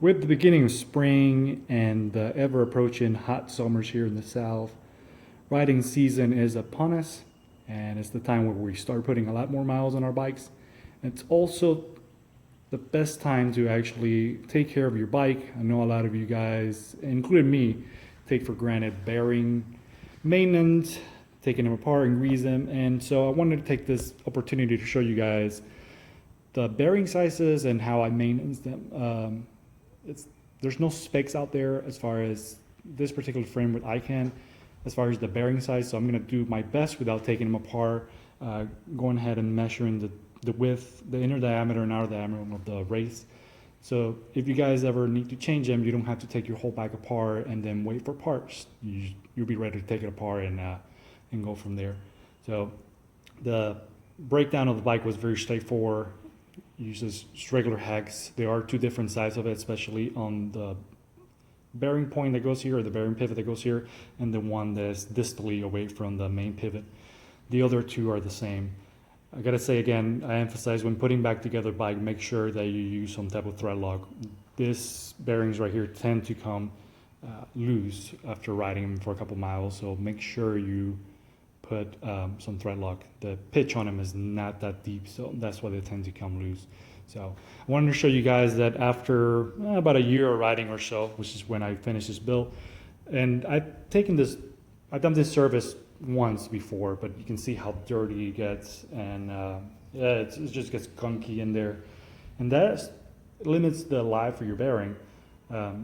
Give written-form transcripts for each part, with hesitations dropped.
With the beginning of spring and the ever approaching hot summers here in the south, riding season is upon us, and it's the time where we start putting a lot more miles on our bikes. It's also the best time to actually take care of your bike. I know a lot of you guys, including me, take for granted bearing maintenance, taking them apart and grease them, and so I wanted to take this opportunity to show you guys the bearing sizes and how I maintenance them. There's no specs out there as far as this particular frame with ICAN as far as the bearing size, so I'm going to do my best without taking them apart, going ahead and measuring the width, the inner diameter and outer diameter of the race. So if you guys ever need to change them, you don't have to take your whole bike apart and then wait for parts. You'll be ready to take it apart and go from there. So the breakdown of the bike was very straightforward. Uses regular hex. There are two different sides of it, especially on the bearing point that goes here, or the bearing pivot that goes here, and the one that's distally away from the main pivot. The other two are the same. I gotta say again, I emphasize when putting back together bike, make sure that you use some type of thread lock. These bearings right here tend to come loose after riding them for a couple miles, so make sure you put some thread lock. The pitch on them is not that deep, so that's why they tend to come loose. So I wanted to show you guys that after about a year of riding or so, which is when I finished this build, and I've done this service once before, but you can see how dirty it gets, and yeah, it just gets gunky in there, and that limits the life of your bearing.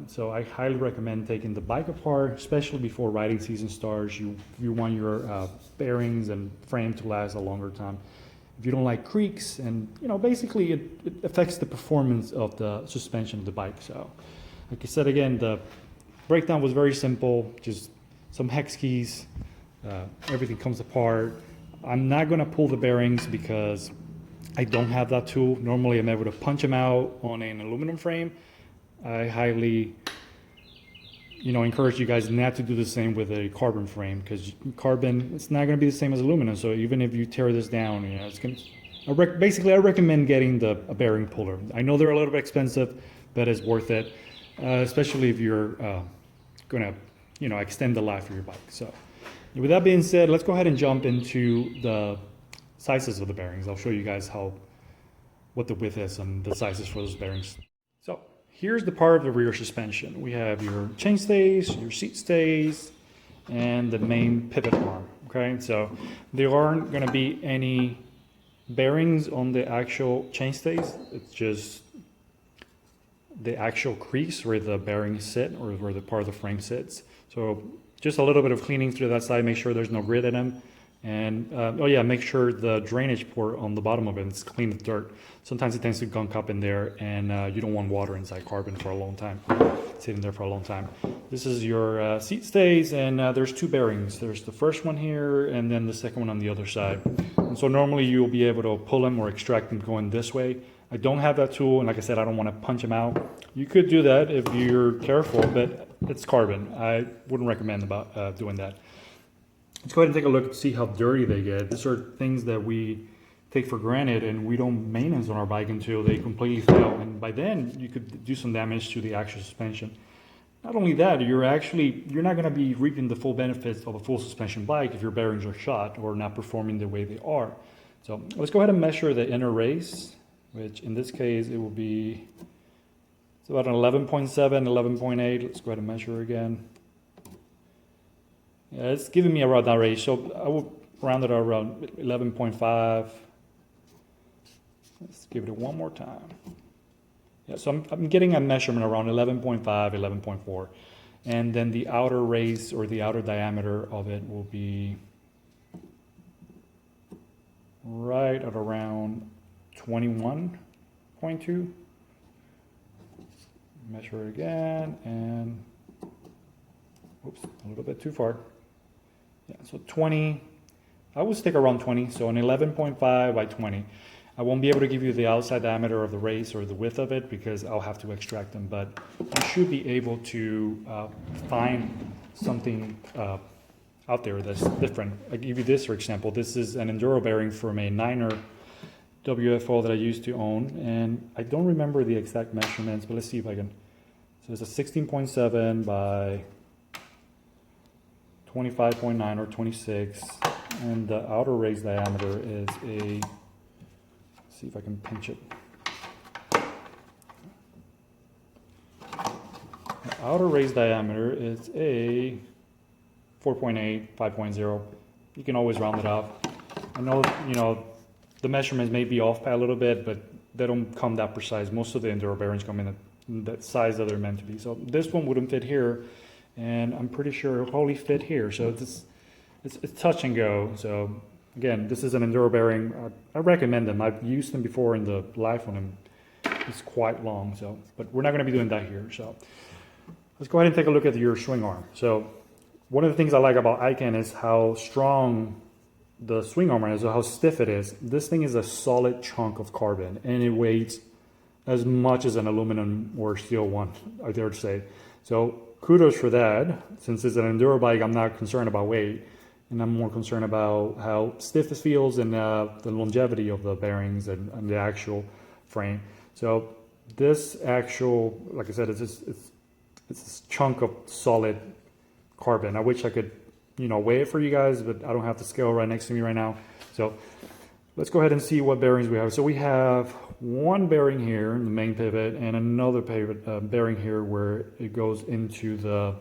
So I highly recommend taking the bike apart, especially before riding season starts. You want your bearings and frame to last a longer time. If you don't like creaks, and basically it affects the performance of the suspension of the bike. So like I said again, the breakdown was very simple, just some hex keys, everything comes apart. I'm not going to pull the bearings because I don't have that tool. Normally I'm able to punch them out on an aluminum frame. I highly encourage you guys not to do the same with a carbon frame, because carbon, it's not going to be the same as aluminum. So even if you tear this down, it's going to, I recommend getting a bearing puller. I know they're a little bit expensive, but it's worth it, especially if you're going to extend the life of your bike. So with that being said, let's go ahead and jump into the sizes of the bearings. I'll show you guys what the width is and the sizes for those bearings. So here's the part of the rear suspension. We have your chain stays, your seat stays, and the main pivot arm, okay? So there aren't gonna be any bearings on the actual chain stays. It's just the actual crease where the bearings sit, or where the part of the frame sits. So just a little bit of cleaning through that side, make sure there's no grit in them. And oh yeah, make sure the drainage port on the bottom of it is clean of dirt. Sometimes it tends to gunk up in there, and you don't want water inside carbon for a long time, sitting there for a long time. This is your seat stays, and there's two bearings. There's the first one here, and then the second one on the other side. And so normally you'll be able to pull them or extract them going this way. I don't have that tool, and like I said, I don't want to punch them out. You could do that if you're careful, but it's carbon. I wouldn't recommend doing that. Let's go ahead and take a look and see how dirty they get. These are things that we take for granted, and we don't maintenance on our bike until they completely fail. And by then, you could do some damage to the actual suspension. Not only that, you're not going to be reaping the full benefits of a full suspension bike if your bearings are shot or not performing the way they are. So let's go ahead and measure the inner race, which in this case, it will be, it's about an 11.7, 11.8. Let's go ahead and measure again. Yeah, it's giving me around that range, so I would round it around 11.5. Let's give it one more time. Yeah, so I'm getting a measurement around 11.5, 11.4. And then the outer race, or the outer diameter of it, will be right at around 21.2. Measure it again, and oops, a little bit too far. Yeah, so 20, I would stick around 20, so an 11.5 by 20. I won't be able to give you the outside diameter of the race or the width of it because I'll have to extract them, but you should be able to find something out there that's different. I'll give you this for example. This is an enduro bearing from a 9er WFO that I used to own, and I don't remember the exact measurements, but let's see if I can So it's a 16.7 by 25.9 or 26, and the outer raised diameter is a, let's see if I can pinch it. The outer raised diameter is a 4.8, 5.0. You can always round it off. I know, you know, the measurements may be off by a little bit, but they don't come that precise. Most of the enduro bearings come in that size that they're meant to be. So this one wouldn't fit here, and I'm pretty sure it'll probably fit here. So it's touch and go. So again, this is an enduro bearing. I recommend them. I've used them before, and the life on them is quite long. So, but we're not going to be doing that here. So let's go ahead and take a look at your swing arm. So one of the things I like about ICAN is how strong the swing arm is, or how stiff it is. This thing is a solid chunk of carbon, and it weighs as much as an aluminum or steel one, I dare to say. So kudos for that. Since it's an enduro bike, I'm not concerned about weight, and I'm more concerned about how stiff this feels and the longevity of the bearings and the actual frame. So this actual, like I said, it's this chunk of solid carbon. I wish I could, you know, weigh it for you guys, but I don't have the scale right next to me right now. So let's go ahead and see what bearings we have. So we have one bearing here in the main pivot, and another pivot bearing here where it goes into the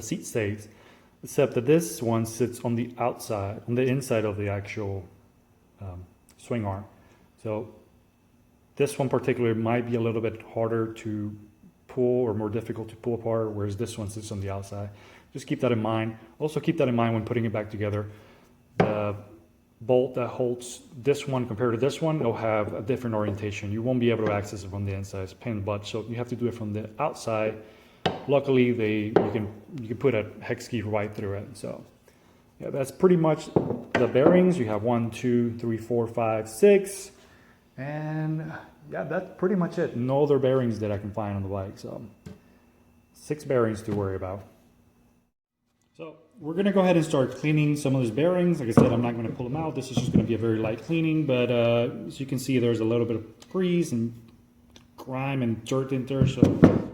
seat stays, except that this one sits on the outside, on the inside of the actual swing arm. So this one particularly might be a little bit harder to pull or more difficult to pull apart, whereas this one sits on the outside. Just keep that in mind. Also keep that in mind when putting it back together. The bolt that holds this one compared to this one, it'll have a different orientation. You won't be able to access it from the inside. It's a pain in the butt, so you have to do it from the outside. Luckily, you can put a hex key right through it. So yeah, that's pretty much the bearings. You have 1, 2, 3, 4, 5, 6, and yeah, that's pretty much it. No other bearings that I can find on the bike. So 6 bearings to worry about. So we're going to go ahead and start cleaning some of those bearings. Like I said, I'm not going to pull them out. This is just going to be a very light cleaning, but as you can see, there's a little bit of grease and grime and dirt in there. So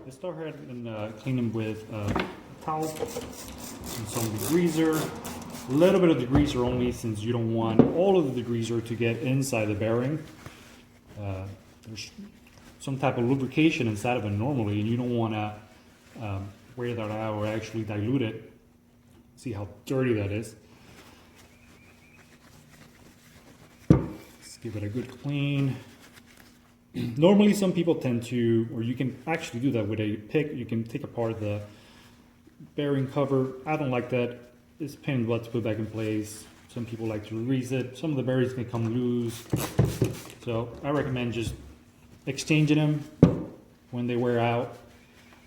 let's start ahead and clean them with a towel and some degreaser. A little bit of degreaser only, since you don't want all of the degreaser to get inside the bearing. There's some type of lubrication inside of it normally, and you don't want to wear that out or actually dilute it. See how dirty that is. Let's give it a good clean. Normally some people tend to, or you can actually do that with a pick. You can take apart the bearing cover. I don't like that. It's a pain in the butt to put back in place. Some people like to release it. Some of the bearings can come loose. So I recommend just exchanging them when they wear out.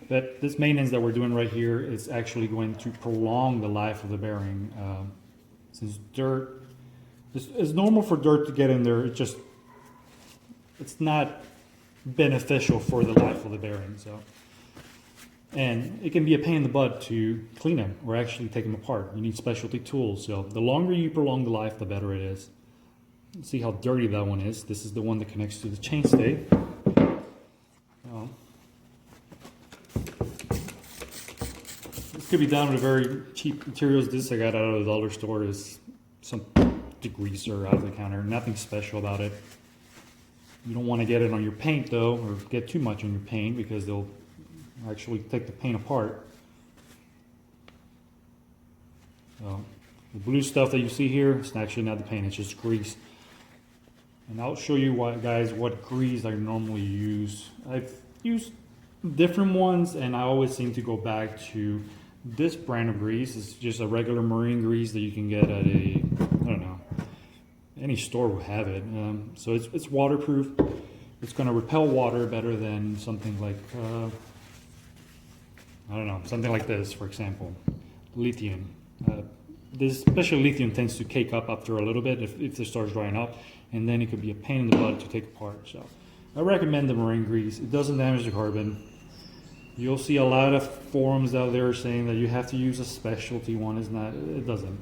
But this maintenance that we're doing right here is actually going to prolong the life of the bearing. Since dirt, it's normal for dirt to get in there, it's not beneficial for the life of the bearing. So, and it can be a pain in the butt to clean them or actually take them apart. You need specialty tools. So the longer you prolong the life, the better it is. See how dirty that one is. This is the one that connects to the chainstay. This could be done with very cheap materials. This I got out of the dollar store is some degreaser out of the counter. Nothing special about it. You don't want to get it on your paint though, or get too much on your paint, because they'll actually take the paint apart. So the blue stuff that you see here, it's actually not the paint, it's just grease. And I'll show you guys what grease I normally use. I've used different ones, and I always seem to go back to this brand of grease. It's just a regular marine grease that you can get at a, I don't know, any store will have it. So it's waterproof. It's going to repel water better than something like, I don't know, something like this, for example, lithium. This special lithium tends to cake up after a little bit if it starts drying up, and then it could be a pain in the butt to take apart. So I recommend the marine grease. It doesn't damage the carbon. You'll see a lot of forums out there saying that you have to use a specialty one. It's not, it doesn't.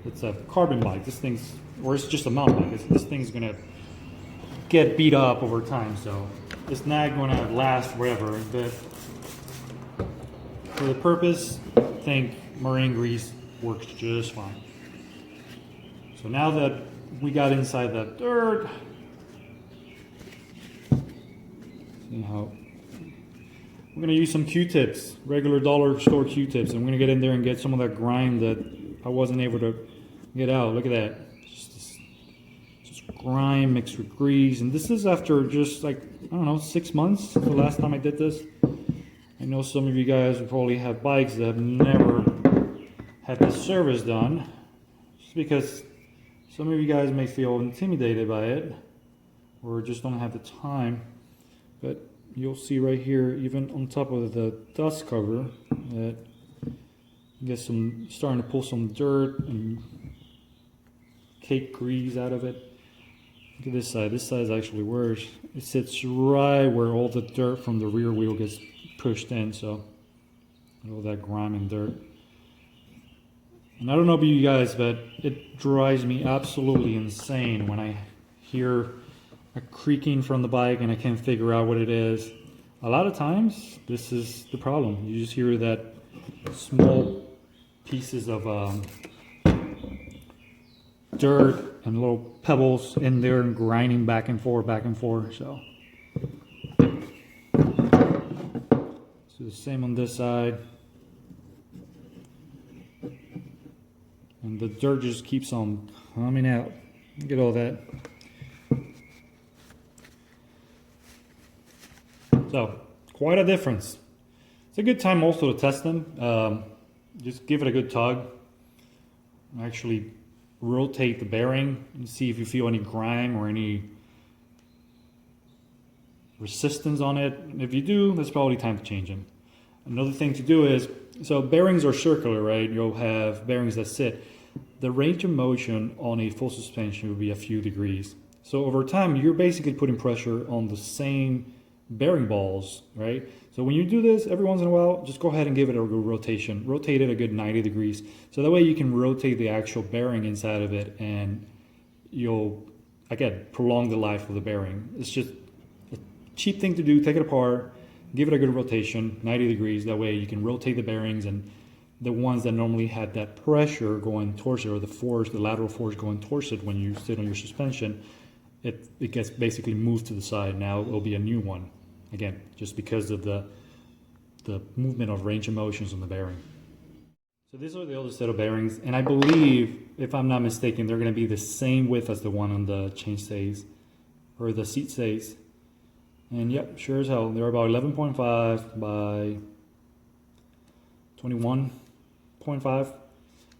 It's a carbon bike. This thing's, or it's just a mountain bike. This thing's gonna get beat up over time. So it's not going to last forever, but for the purpose, I think marine grease works just fine. So now that we got inside that dirt, see how we're going to use some Q-tips, regular dollar store Q-tips, and we're going to get in there and get some of that grime that I wasn't able to get out. Look at that. Just grime mixed with grease. And this is after just like, I don't know, 6 months, the last time I did this. I know some of you guys will probably have bikes that have never had this service done, just because some of you guys may feel intimidated by it or just don't have the time. But you'll see right here, even on top of the dust cover, that you get some, starting to pull some dirt and cake grease out of it. Look at this side. This side is actually worse. It sits right where all the dirt from the rear wheel gets pushed in, so all that grime and dirt. And I don't know about you guys, but it drives me absolutely insane when I hear a creaking from the bike and I can't figure out what it is. A lot of times, this is the problem. You just hear that small pieces of dirt and little pebbles in there and grinding back and forth, so. So the same on this side. And the dirt just keeps on coming out. Look at all that. So, quite a difference. It's a good time also to test them. Just give it a good tug. Actually rotate the bearing and see if you feel any grime or any resistance on it. And if you do, that's probably time to change them. Another thing to do is, so bearings are circular, right? You'll have bearings that sit. The range of motion on a full suspension will be a few degrees. So over time, you're basically putting pressure on the same bearing balls, right? So when you do this, every once in a while, just go ahead and give it a good rotation. Rotate it a good 90 degrees. So that way you can rotate the actual bearing inside of it and you'll, again, prolong the life of the bearing. It's just a cheap thing to do. Take it apart, give it a good rotation, 90 degrees. That way you can rotate the bearings, and the ones that normally had that pressure going towards it, or the force, the lateral force going towards it when you sit on your suspension, it gets basically moved to the side. Now it will be a new one. Again, just because of the movement of range of motions on the bearing. So these are the other set of bearings, and I believe, if I'm not mistaken, they're going to be the same width as the one on the chainstays, or the seat stays. And yep, sure as hell, they're about 11.5 by 21.5.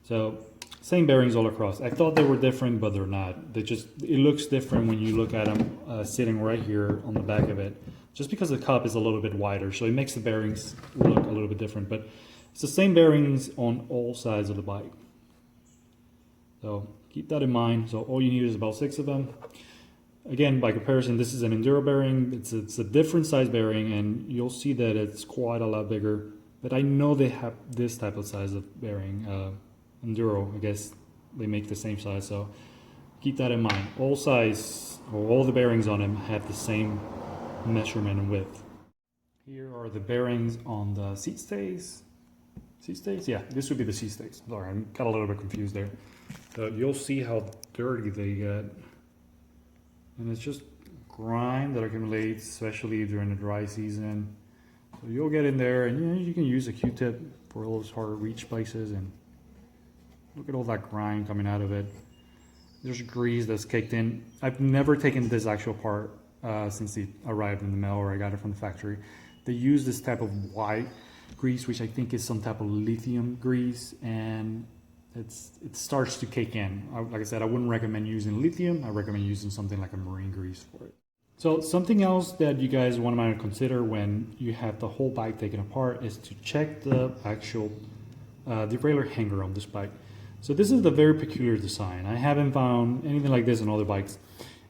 So same bearings all across. I thought they were different, but they're not. They just, it looks different when you look at them sitting right here on the back of it, just because the cup is a little bit wider, so it makes the bearings look a little bit different. But it's the same bearings on all sides of the bike. So keep that in mind. So all you need is about 6 of them. Again, by comparison, this is an Enduro bearing. It's a different size bearing, and you'll see that it's quite a lot bigger. But I know they have this type of size of bearing. Enduro, I guess they make the same size, so keep that in mind. All size, or all the bearings on them have the same measurement and width. Here are the bearings on the seat stays. Seat stays? Yeah, this would be the seat stays. Sorry, I got a little bit confused there. So you'll see how dirty they get. And it's just grime that accumulates, especially during the dry season. So you'll get in there, and you can use a Q-tip for those hard to reach places, and look at all that grime coming out of it. There's grease that's caked in. I've never taken this actual part since it arrived in the mail, or I got it from the factory. They use this type of white grease, which I think is some type of lithium grease, and it starts to cake in. Like I said, I wouldn't recommend using lithium. I recommend using something like a marine grease for it. So something else that you guys want to consider when you have the whole bike taken apart is to check the actual derailleur hanger on this bike. So this is the very peculiar design. I haven't found anything like this on other bikes.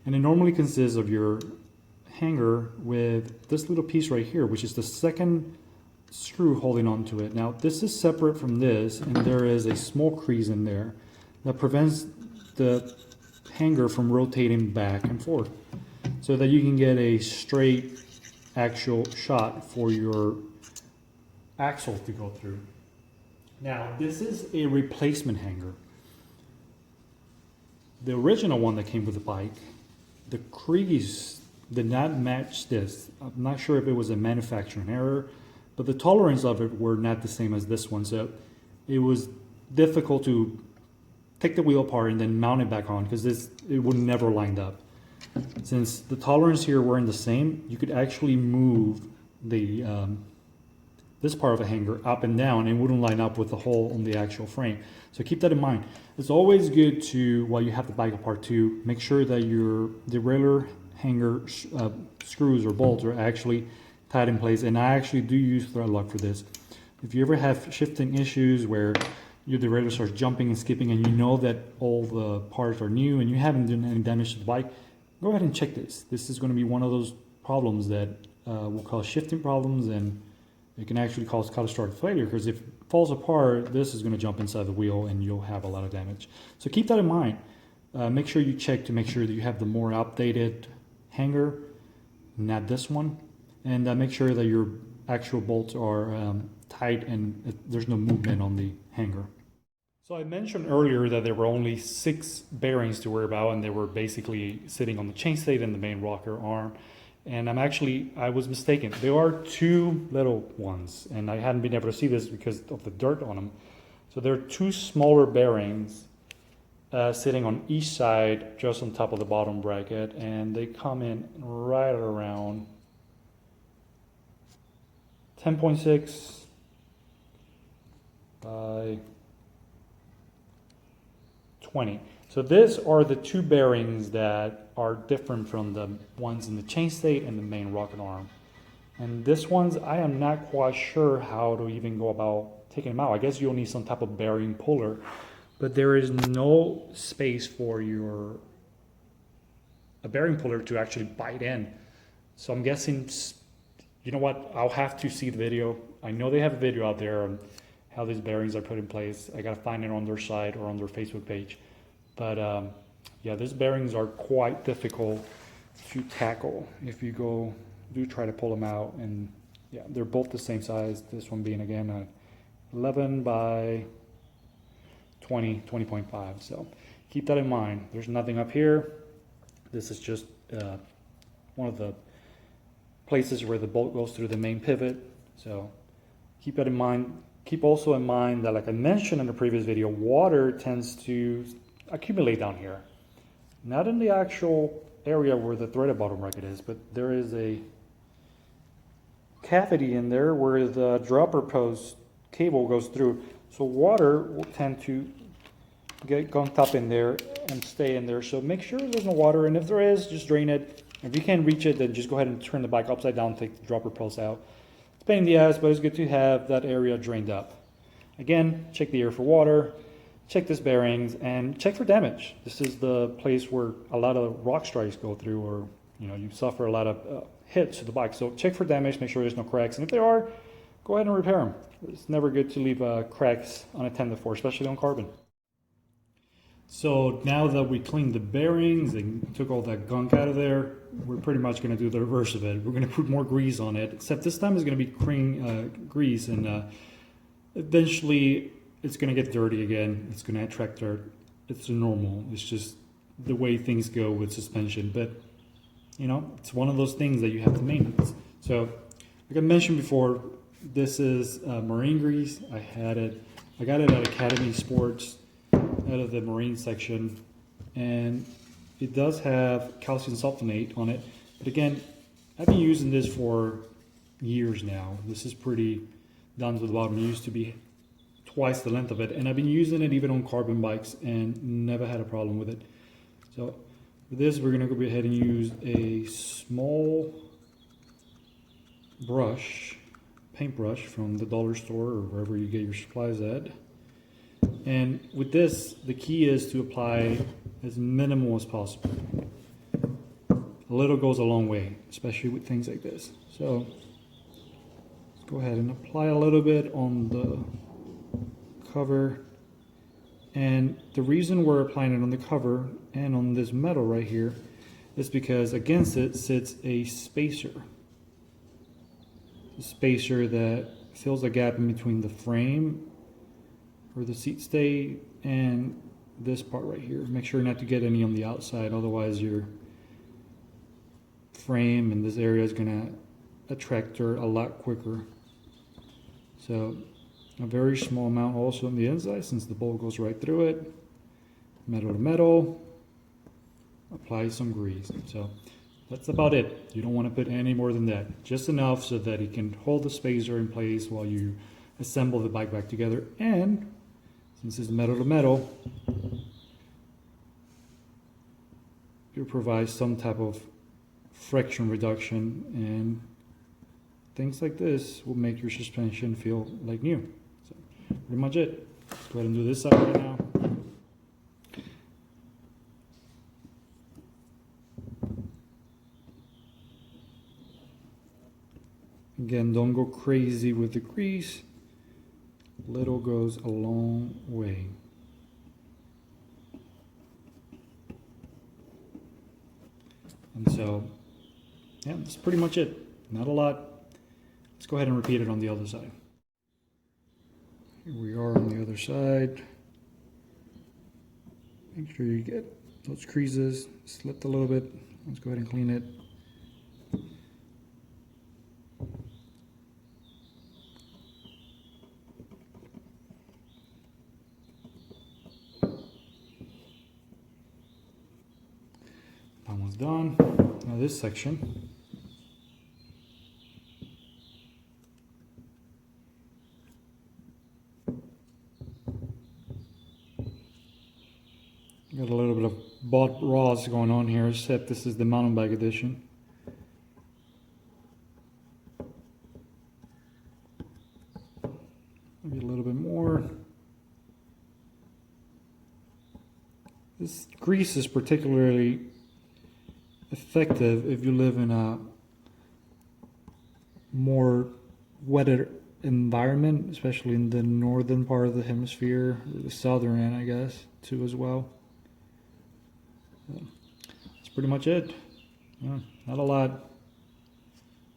And it normally consists of your hanger with this little piece right here, which is the second screw holding onto it. Now this is separate from this, and there is a small crease in there that prevents the hanger from rotating back and forth, so that you can get a straight actual shot for your axle to go through. Now, this is a replacement hanger. The original one that came with the bike, the crease did not match this. I'm not sure if it was a manufacturing error, but the tolerance of it were not the same as this one. So it was difficult to take the wheel apart and then mount it back on because it would never lined up. Since the tolerance here weren't the same, you could actually move the this part of the hanger up and down and it wouldn't line up with the hole on the actual frame. So keep that in mind. It's always good to, while you have the bike apart too, make sure that your derailleur hanger screws or bolts are actually tied in place. And I actually do use thread lock for this. If you ever have shifting issues where your derailleur starts jumping and skipping and you know that all the parts are new and you haven't done any damage to the bike, go ahead and check this. This is going to be one of those problems that will cause shifting problems, and it can actually cause catastrophic failure because if it falls apart, this is going to jump inside the wheel and you'll have a lot of damage. So keep that in mind. Make sure you check to make sure that you have the more updated hanger, not this one, and make sure that your actual bolts are tight and there's no movement on the hanger. So I mentioned earlier that there were only 6 bearings to worry about, and they were basically sitting on the chainstay and the main rocker arm. And I was mistaken. There are 2 little ones, and I hadn't been able to see this because of the dirt on them. So there are 2 smaller bearings sitting on each side, just on top of the bottom bracket, and they come in right around 10.6 by 20. So these are the 2 bearings that are different from the ones in the chainstay and the main rocket arm. And this ones, I am not quite sure how to even go about taking them out. I guess you'll need some type of bearing puller, but there is no space for a bearing puller to actually bite in. So I'm guessing, you know what, I'll have to see the video. I know they have a video out there on how these bearings are put in place. I gotta find it on their site or on their Facebook page. But yeah, these bearings are quite difficult to tackle if you do try to pull them out. And yeah, they're both the same size. This one being again 11 by 20, 20.5. So keep that in mind. There's nothing up here. This is just one of the places where the bolt goes through the main pivot. So keep that in mind. Keep also in mind that, like I mentioned in the previous video, water tends to accumulate down here. Not in the actual area where the threaded bottom bracket is, but there is a cavity in there where the dropper post cable goes through. So water will tend to get gunked up in there and stay in there. So make sure there's no water, and if there is, just drain it. If you can't reach it, then just go ahead and turn the bike upside down, take the dropper post out. It's a pain in the ass, but it's good to have that area drained up. Again, check the air for water, check these bearings, and check for damage. This is the place where a lot of rock strikes go through, or you suffer a lot of hits to the bike. So check for damage, make sure there's no cracks, and if there are, go ahead and repair them. It's never good to leave cracks unattended for, especially on carbon. So now that we cleaned the bearings and took all that gunk out of there, we're pretty much going to do the reverse of it. We're going to put more grease on it, except this time it's going to be grease, and eventually it's going to get dirty again. It's going to attract dirt. It's normal. It's just the way things go with suspension. But, it's one of those things that you have to maintenance. So, like I mentioned before, this is marine grease. I got it at Academy Sports, out of the marine section, and it does have calcium sulfonate on it. But again, I've been using this for years now. This is pretty down to the bottom. It used to be twice the length of it, and I've been using it even on carbon bikes and never had a problem with it. So for this, we're going to go ahead and use a small brush, paintbrush from the dollar store or wherever you get your supplies at. And with this, the key is to apply as minimal as possible. A little goes a long way, especially with things like this. So let's go ahead and apply a little bit on the cover. And the reason we're applying it on the cover and on this metal right here is because against it sits a spacer. the spacer that fills the gap in between the frame or the seat stay and this part right here. Make sure not to get any on the outside, otherwise your frame in this area is gonna attract dirt a lot quicker. So a very small amount also on the inside, since the bolt goes right through it. Metal to metal, apply some grease. So that's about it. You don't want to put any more than that, just enough so that it can hold the spacer in place while you assemble the bike back together. And since it's metal to metal, it provides some type of friction reduction, and things like this will make your suspension feel like new. So pretty much it. Let's go ahead and do this side right now. Again, don't go crazy with the grease. Little goes a long way. And so, yeah, that's pretty much it. Not a lot. Let's go ahead and repeat it on the other side. Here we are on the other side. Make sure you get those creases slipped a little bit. Let's go ahead and clean it. Almost done. Now this section. Got a little bit of Bob Ross going on here, except this is the mountain bike edition. Maybe a little bit more. This grease is particularly effective if you live in a more wetter environment, especially in the northern part of the hemisphere, or the southern end, I guess, too, as well. So that's pretty much it. Yeah, not a lot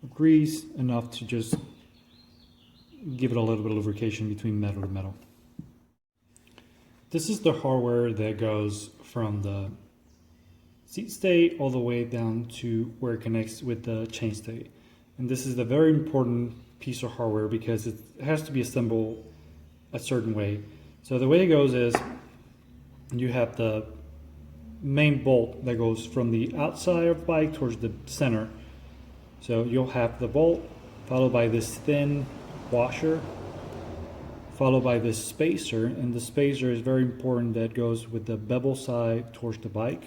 of grease, enough to just give it a little bit of lubrication between metal to metal. This is the hardware that goes from the seat stay all the way down to where it connects with the chainstay. And this is a very important piece of hardware because it has to be assembled a certain way. So the way it goes is you have the main bolt that goes from the outside of the bike towards the center. So you'll have the bolt followed by this thin washer, followed by this spacer, and the spacer is very important, that goes with the bevel side towards the bike.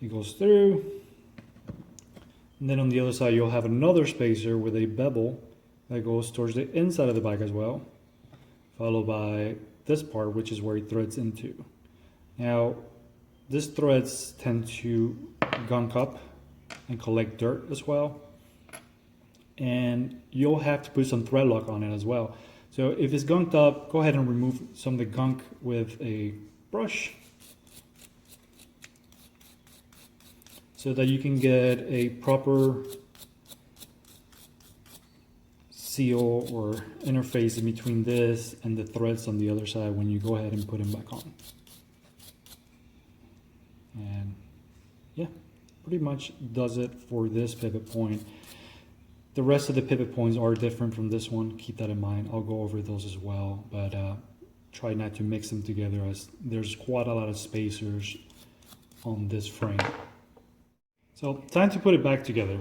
It goes through, and then on the other side you'll have another spacer with a bevel that goes towards the inside of the bike as well, followed by this part, which is where it threads into. Now these threads tend to gunk up and collect dirt as well, and you'll have to put some thread lock on it as well. So if it's gunked up, go ahead and remove some of the gunk with a brush, so that you can get a proper seal or interface in between this and the threads on the other side when you go ahead and put them back on. And yeah, pretty much does it for this pivot point. The rest of the pivot points are different from this one. Keep that in mind. I'll go over those as well, but try not to mix them together, as there's quite a lot of spacers on this frame. So time to put it back together.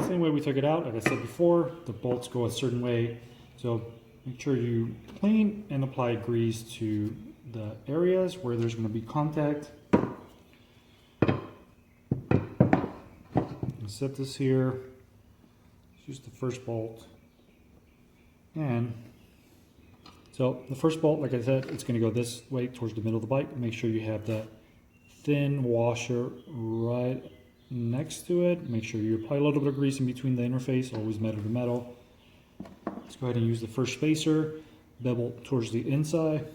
Same way we took it out, like I said before, the bolts go a certain way. So make sure you clean and apply grease to the areas where there's going to be contact. Set this here. Use the first bolt. And so the first bolt, like I said, it's going to go this way towards the middle of the bike. Make sure you have that thin washer right next to it. Make sure you apply a little bit of grease in between the interface, always metal to metal. Let's go ahead and use the first spacer, bevel towards the inside.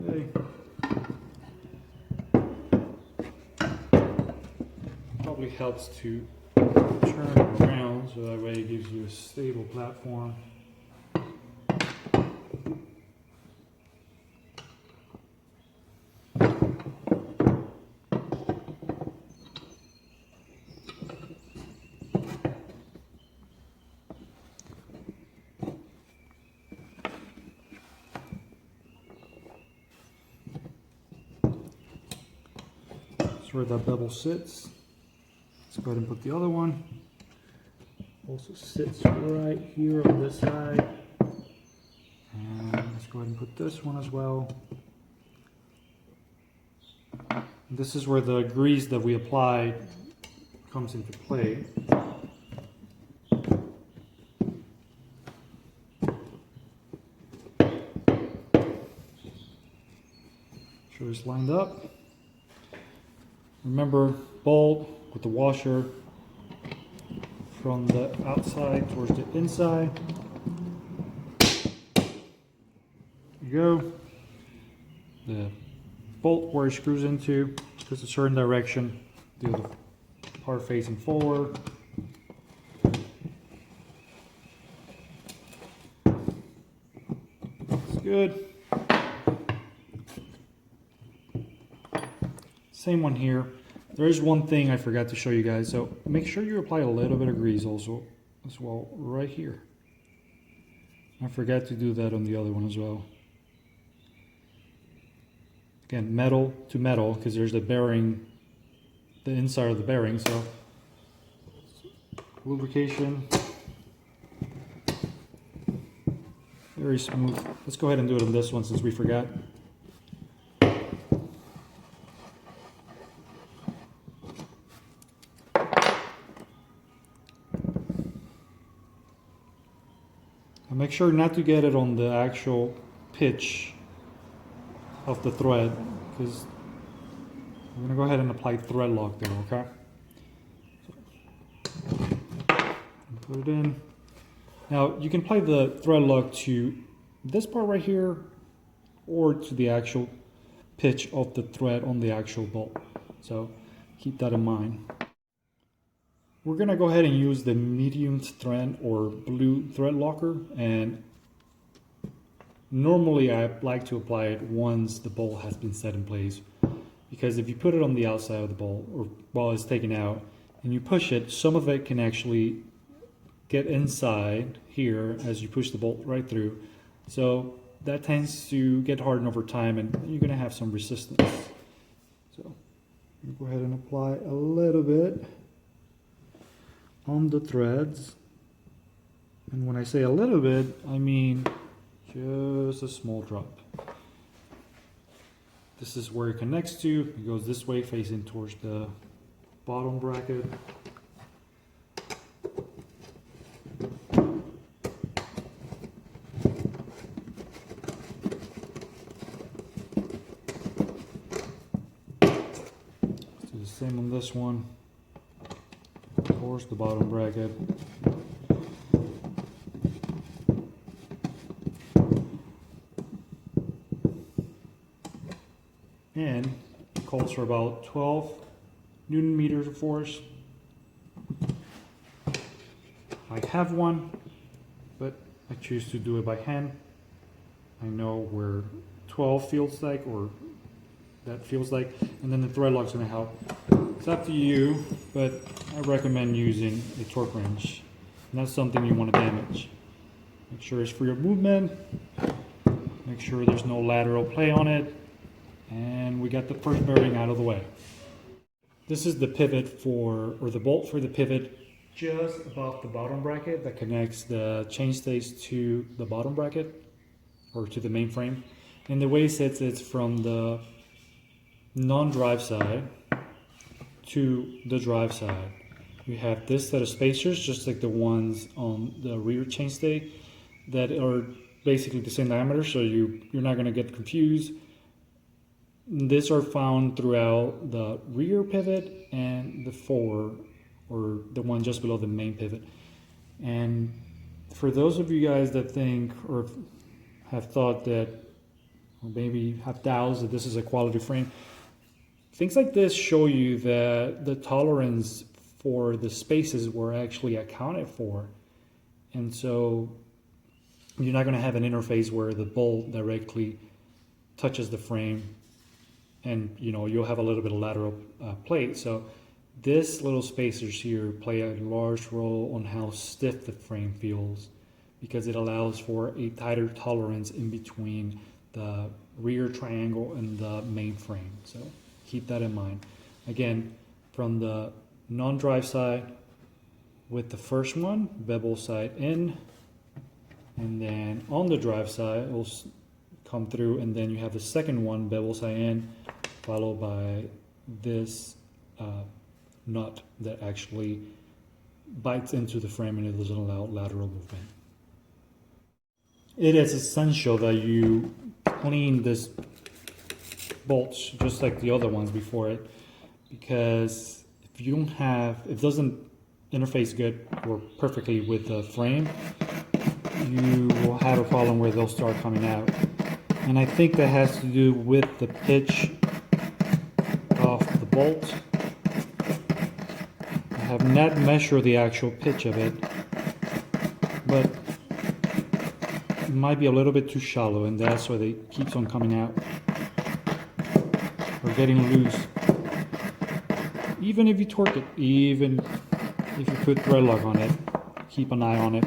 Okay. probably helps to turn it around so that way it gives you a stable platform. That's where that bevel sits. Let's go ahead and put the other one. Also sits right here on this side. And let's go ahead and put this one as well. This is where the grease that we applied comes into play. Sure it's lined up. Remember, bolt with the washer from the outside towards the inside. There you go. The bolt where it screws into goes a certain direction. The other part facing forward. That's good. Same one here. There is one thing I forgot to show you guys, so make sure you apply a little bit of grease also as well right here. I forgot to do that on the other one as well. Again, metal to metal, because there's the bearing, the inside of the bearing, so lubrication. Very smooth. Let's go ahead and do it on this one since we forgot. And make sure not to get it on the actual pitch of the thread, because we're going to go ahead and apply thread lock there, okay? So, put it in. Now you can apply the thread lock to this part right here or to the actual pitch of the thread on the actual bolt. So keep that in mind. We're going to go ahead and use the medium thread or blue thread locker, and normally I like to apply it once the bolt has been set in place, because if you put it on the outside of the bolt or while it's taken out and you push it, some of it can actually get inside here as you push the bolt right through. So that tends to get hardened over time and you're going to have some resistance. So go ahead and apply a little bit on the threads, and when I say a little bit, I mean just a small drop. This is where it connects to. It goes this way facing towards the bottom bracket. Let's do the same on this one. Towards the bottom bracket. And it calls for about 12 Newton meters of force. I have one, but I choose to do it by hand. I know where 12 feels like, or that feels like, and then the thread lock's going to help. It's up to you, but I recommend using a torque wrench. Not something you want to damage. Make sure it's free of movement. Make sure there's no lateral play on it. And we got the first bearing out of the way. This is the pivot for, or the bolt for the pivot just above the bottom bracket that connects the chainstays to the bottom bracket, or to the main frame. And the way it sits, it's from the non-drive side to the drive side. You have this set of spacers, just like the ones on the rear chainstay, that are basically the same diameter, so you're not going to get confused. These are found throughout the rear pivot and the forward, or the one just below the main pivot. And for those of you guys that think or have thought that, or maybe have doubts that this is a quality frame, things like this show you that the tolerance for the spaces were actually accounted for. And so you're not going to have an interface where the bolt directly touches the frame, and you'll have a little bit of lateral plate. So this little spacers here play a large role on how stiff the frame feels, because it allows for a tighter tolerance in between the rear triangle and the main frame. So keep that in mind. Again, from the non-drive side, with the first one, bevel side in, and then on the drive side, it will come through, and then you have the second one, bevel side in, followed by this nut that actually bites into the frame and it doesn't allow lateral movement. It is essential that you clean this bolt just like the other ones before it, because if you don't have, it doesn't interface good or perfectly with the frame, you will have a problem where they'll start coming out. And I think that has to do with the pitch of the bolt. I have not measured the actual pitch of it, but it might be a little bit too shallow, and that's why it keeps on coming out or getting loose. Even if you torque it, even if you put thread lock on it, keep an eye on it.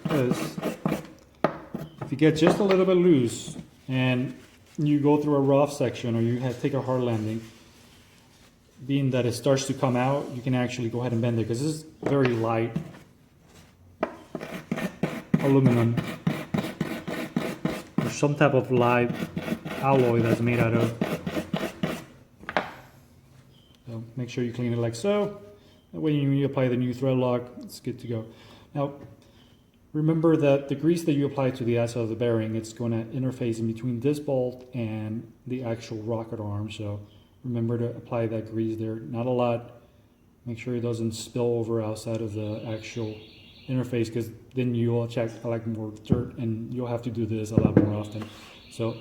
Because if you get just a little bit loose and you go through a rough section, or you take a hard landing, being that it starts to come out, you can actually go ahead and bend it, because this is very light aluminum or some type of light alloy that's made out of. So make sure you clean it like so. That way when you apply the new thread lock, it's good to go. Now remember that the grease that you apply to the outside of the bearing, it's going to interface in between this bolt and the actual rocket arm. So remember to apply that grease there, not a lot. Make sure it doesn't spill over outside of the actual interface, because then you'll attract like more dirt, and you'll have to do this a lot more often. So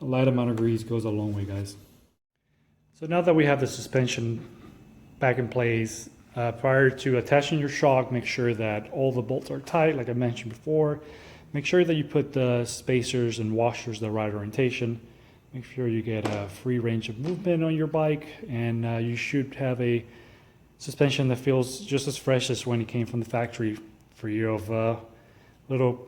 a light amount of grease goes a long way, guys. So now that we have the suspension back in place, prior to attaching your shock, make sure that all the bolts are tight, like I mentioned before. Make sure that you put the spacers and washers the right orientation. Make sure you get a free range of movement on your bike, and you should have a suspension that feels just as fresh as when it came from the factory, free of little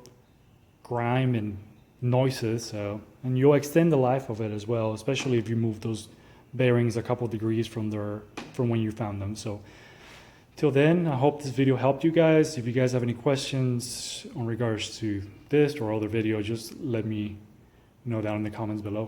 grime and noises. So, and you'll extend the life of it as well, especially if you move those bearings a couple degrees from when you found them. So till then, I hope this video helped you guys. If you guys have any questions in regards to this or other video, just let me know down in the comments below.